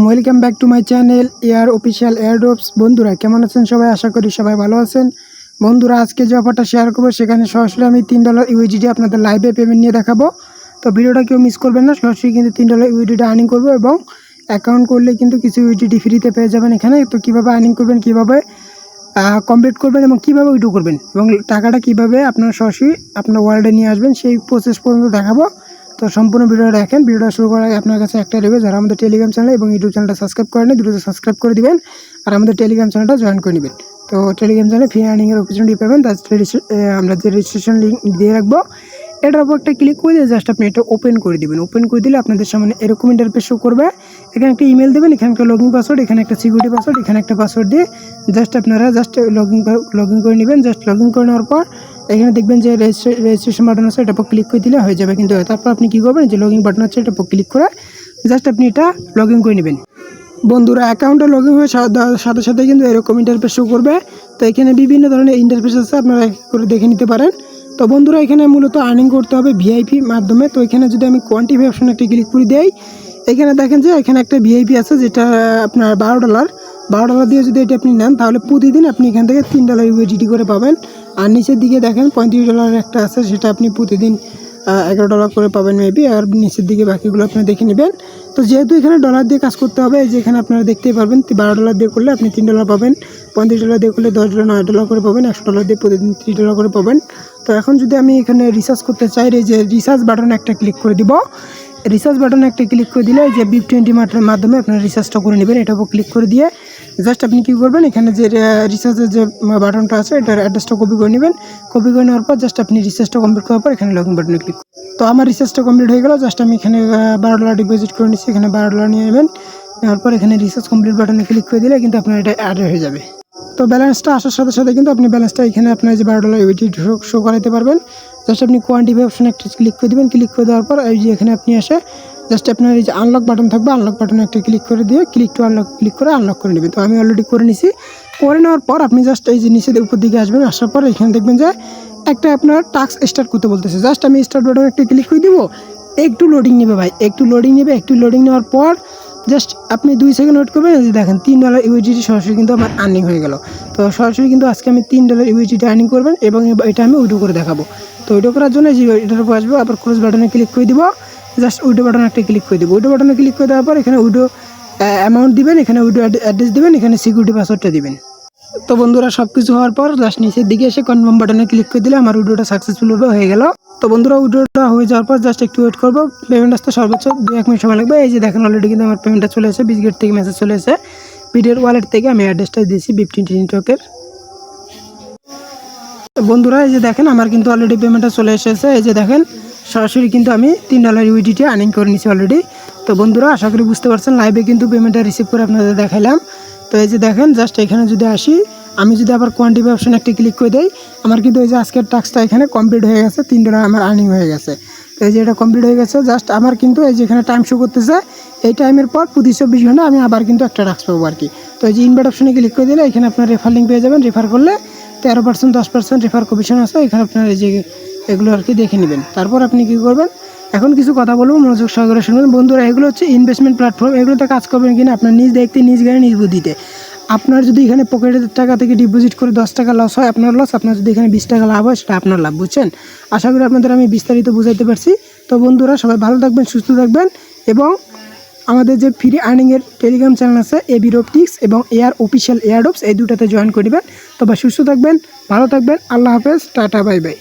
Welcome back to my channel air official airdrops. বন্ধুরা কেমন আছেন সবাই? আশা করি সবাই ভালো আছেন। বন্ধুরা আজকে যে অফারটা শেয়ার করবো সেখানে সরাসরি আমি $3 ইউএসডিটি আপনাদের লাইভে পেমেন্ট নিয়ে দেখাবো। তো ভিডিওটা কেউ মিস করবেন না। সরাসরি কিন্তু $3 ইউএসডিটি আর্নিং করবো এবং অ্যাকাউন্ট করলে কিন্তু কিছু ইউএসডিটি ফ্রিতে পেয়ে যাবেন এখানে। তো কীভাবে আর্নিং করবেন, কীভাবে কমপ্লিট করবেন এবং কীভাবে উইথড্র করবেন এবং টাকাটা কীভাবে আপনার সরাসরি আপনার ওয়ালেটে নিয়ে আসবেন সেই প্রসেস পর্যন্ত দেখাবো। তো সম্পূর্ণ ভিডিওটা দেখেন। ভিডিওটা শুরু করার আগে আপনার কাছে একটা রিকোয়েস্ট, যারা আমাদের টেলিগ্রাম চ্যানেল এবং ইউটিউব চ্যানেলটা সাবস্ক্রাইব করেন দ্রুত সাবস্ক্রাইব করে দিবেন আর আমাদের টেলিগ্রাম চ্যানেলটা জয়েন করে নেবেন। তো টেলিগ্রাম চ্যানেলে ফ্রি আর্নিংয়ের অপরচুনিটি পাবেন। আমরা যে রেজিস্ট্রেশন লিঙ্ক দিয়ে রাখবো এটার উপর একটা ক্লিক করে দিয়ে জাস্ট আপনি এটা ওপেন করে দিবেন। ওপেন করে দিলে আপনাদের সামনে এরকম ইন্টারফেস শো করবে। এখানে একটা ইমেল দেবেন, এখানে একটা লগইন পাসওয়ার্ড, এখানে একটা সিকিউরিটি পাসওয়ার্ড, এখানে একটা পাসওয়ার্ড দিয়ে জাস্ট আপনারা লগইন করে নেবেন। জাস্ট লগইন করে নেওয়ার পর এখানে দেখবেন যে রেজিস্ট্রেশন বাটন আছে, এটা উপর ক্লিক করে দিলে হয়ে যাবে। কিন্তু তারপর আপনি কী করবেন, যে লগইন বাটন আছে এটা উপর ক্লিক করে জাস্ট আপনি এটা লগইন করে নেবেন। বন্ধুরা অ্যাকাউন্টে লগইন হয়ে সাথে সাথে কিন্তু এরকম ইন্টারফেস শো করবে। তো এখানে বিভিন্ন ধরনের ইন্টারফেস আছে, আপনারা করে দেখে নিতে পারেন। তো বন্ধুরা এখানে মূলত আর্নিং করতে হবে ভিআইপি মাধ্যমে। তো এখানে যদি আমি কোয়ান্টিফাই অপশন একটা ক্লিক করে দেই, এখানে দেখেন যে এখানে একটা ভিআইপি আছে যেটা আপনার $12 দিয়ে যদি এটা আপনি নেন তাহলে প্রতিদিন আপনি এখান থেকে $3 ইউএসডিটি করে পাবেন। আর নিচের দিকে দেখেন $35 একটা আছে, সেটা আপনি প্রতিদিন $11 করে পাবেন মেবি। আর নিচের দিকে বাকিগুলো আপনি দেখে নেবেন। তো যেহেতু এখানে ডলার দিয়ে কাজ করতে হবে, যে এখানে আপনারা দেখতেই পারবেন $12 দিয়ে করলে আপনি $3 পাবেন, $35 দিয়ে করলে $10 $9 করে পাবেন, $100 দিয়ে প্রতিদিন $3 করে পাবেন। তো এখন যদি আমি এখানে রিচার্জ করতে চাই, এই যে রিচার্জ বাটনে একটা ক্লিক করে দিব। রিচার্জ বাটনে একটা ক্লিক করে দিলে যে BIP20 মাধ্যমে আপনার রিচার্জটা করে নেবেন। এটার উপর ক্লিক করে দিয়ে জাস্ট আপনি কী করবেন, এখানে যে রিচার্জের যে বাটনটা আছে এটার অ্যাড্রেসটা কপি করে নেবেন। কপি করে নেওয়ার পর জাস্ট আপনি রিচার্জটা কমপ্লিট করার পর এখানে লগইন বাটনে ক্লিক। তো আমার রিচার্জটা কমপ্লিট হয়ে গেল। জাস্ট আমি এখানে $12 ডিপোজিট করে নিচ্ছি, এখানে $12 নিয়ে নেবেন। নেওয়ার পর এখানে রিচার্জ কমপ্লিট বাটনে ক্লিক করে দিলে কিন্তু আপনার এটা অ্যাড হয়ে যাবে। তো ব্যালেন্সটা আসার সাথে সাথে কিন্তু আপনি ব্যালেন্সটা এখানে আপনার যে $12 ইউএসডিটি শো করাতে পারবেন। জাস্ট আপনি কোয়ান্টিফাই অপশন একটা ক্লিক করে দেবেন। ক্লিক করে দেওয়ার পর এই যে এখানে আপনি এসে জাস্ট আপনার এই যে আনলক বাটন থাকবে, আনলক বাটনে একটা ক্লিক করে দিয়ে ক্লিক টু আনলক ক্লিক করে আনলক করে নেবেন। তো আমি অলরেডি করে নিছি। করে নেওয়ার পর আপনি জাস্ট এই যে নিচের উপর দিকে আসবেন। আসার পর এখানে দেখবেন যে একটা আপনার টাস্ক স্টার্ট করতে বলতেছে। জাস্ট আমি স্টার্ট বাটনে একটা ক্লিক করে দিব। একটু লোডিং নেবে ভাই, একটু লোডিং নেওয়ার পর জাস্ট আপনি 2 সেকেন্ড ওয়েট করবেন। এই যে দেখেন $3 ইউএসডিটি সরাসরি কিন্তু আমার আর্নিং হয়ে গেল। তো সরাসরি কিন্তু আজকে আমি $3 ইউএসডিটি আর্নিং করবেন এবং এটা আমি উইথড্র করে দেখাবো। তো উইথড্র করার জন্য যে এটার উপর আসবো, আবার ক্লোজ বাটনে ক্লিক করে দিব। জাস্ট উইথড্র বাটনে একটা ক্লিক করে দেবো। উইথড্র বাটনে ক্লিক করে দেওয়ার পর এখানে উইথড্র অ্যামাউন্ট দিবেন, এখানে উইথড্র অ্যাড্রেস দিবেন, এখানে সিকিউরিটি পাসওয়ার্ডটা দিবেন। তো বন্ধুরা সব কিছু হওয়ার পর জাস্ট নিচের দিকে এসে কনফার্ম বাটনে ক্লিক করে দিলে আমার উইথড্রটা সাকসেসফুলভাবে হয়ে গেল। তো বন্ধুরা উইথড্রটা হয়ে যাওয়ার পর জাস্ট একটু ওয়েট করবো। পেমেন্ট আসতে সর্বোচ্চ 2-1 মিনিট সময় লাগবে। এই যে দেখেন অলরেডি কিন্তু আমার পেমেন্টটা চলে এসেছে। বিসগেট থেকে মেসেজ চলে এসেছে। ভিডিওর ওয়ালেট থেকে আমি অ্যাড্রেসটা দিয়েছি BIP20 নেটওয়ার্কের। তো বন্ধুরা এই যে দেখেন আমার কিন্তু অলরেডি পেমেন্টটা চলে এসেছে। এই যে দেখেন সরাসরি কিন্তু আমি $3 ইউএসডিটি আর্নিং করে নিয়েছি অলরেডি। তো বন্ধুরা আশা করি বুঝতে পারছেন, লাইভে কিন্তু পেমেন্টটা রিসিভ করে আপনাদের দেখাইলাম। তো এই যে দেখেন জাস্ট এখানে যদি আসি, আমি যদি আবার কোয়ান্টিফাই অপশন একটা ক্লিক করে দেই, আমার কিন্তু এই যে আজকের টাস্কটা এখানে কমপ্লিট হয়ে গেছে, $3 আমার আর্নিং হয়ে গেছে। তো এই যে এটা কমপ্লিট হয়ে গেছে। জাস্ট আমার কিন্তু এই যে এখানে টাইম শো করতেছে, এই টাইমের পর প্রতি 24 ঘন্টা আমি আবার কিন্তু একটা টাস্ক পাবো আর কি। তো এই যে ইনভাইট অপশনে ক্লিক করে দিলে এখানে আপনার রেফার লিঙ্ক পেয়ে যাবেন। রেফার করলে 13% 10% রেফার কমিশন আছে। এখানে আপনার এই যে এগুলো আর কি দেখে নেবেন। তারপর আপনি কী করবেন, এখন কিছু কথা বলবো, মনোযোগ সহকারে শুনবেন। বন্ধুরা এগুলো হচ্ছে ইনভেস্টমেন্ট প্ল্যাটফর্ম। এগুলোতে কাজ করবেন কিনা আপনার নিজ দেখতে, নিজ জ্ঞানে, নিজ বুদ্ধিতে। আপনার যদি এখানে পকেটের টাকা থেকে ডিপোজিট করে $10 লস হয় আপনার লস, আপনার যদি এখানে $20 লাভ হয় সেটা আপনার লাভ, বুঝছেন? আশা করি আপনাদের আমি বিস্তারিত বুঝাইতে পারছি। তো বন্ধুরা সবাই ভালো থাকবেন, সুস্থ থাকবেন এবং আমাদের যে ফ্রি আর্নিংয়ের টেলিগ্রাম চ্যানেল আছে এবি রোবটিক্স এবং এয়ার অফিসিয়াল এয়ারড্রপস, এই দুটাতে জয়েন করে নেবেন। তবে সুস্থ থাকবেন, ভালো থাকবেন। আল্লাহ হাফেজ, টাটা, বাই বাই।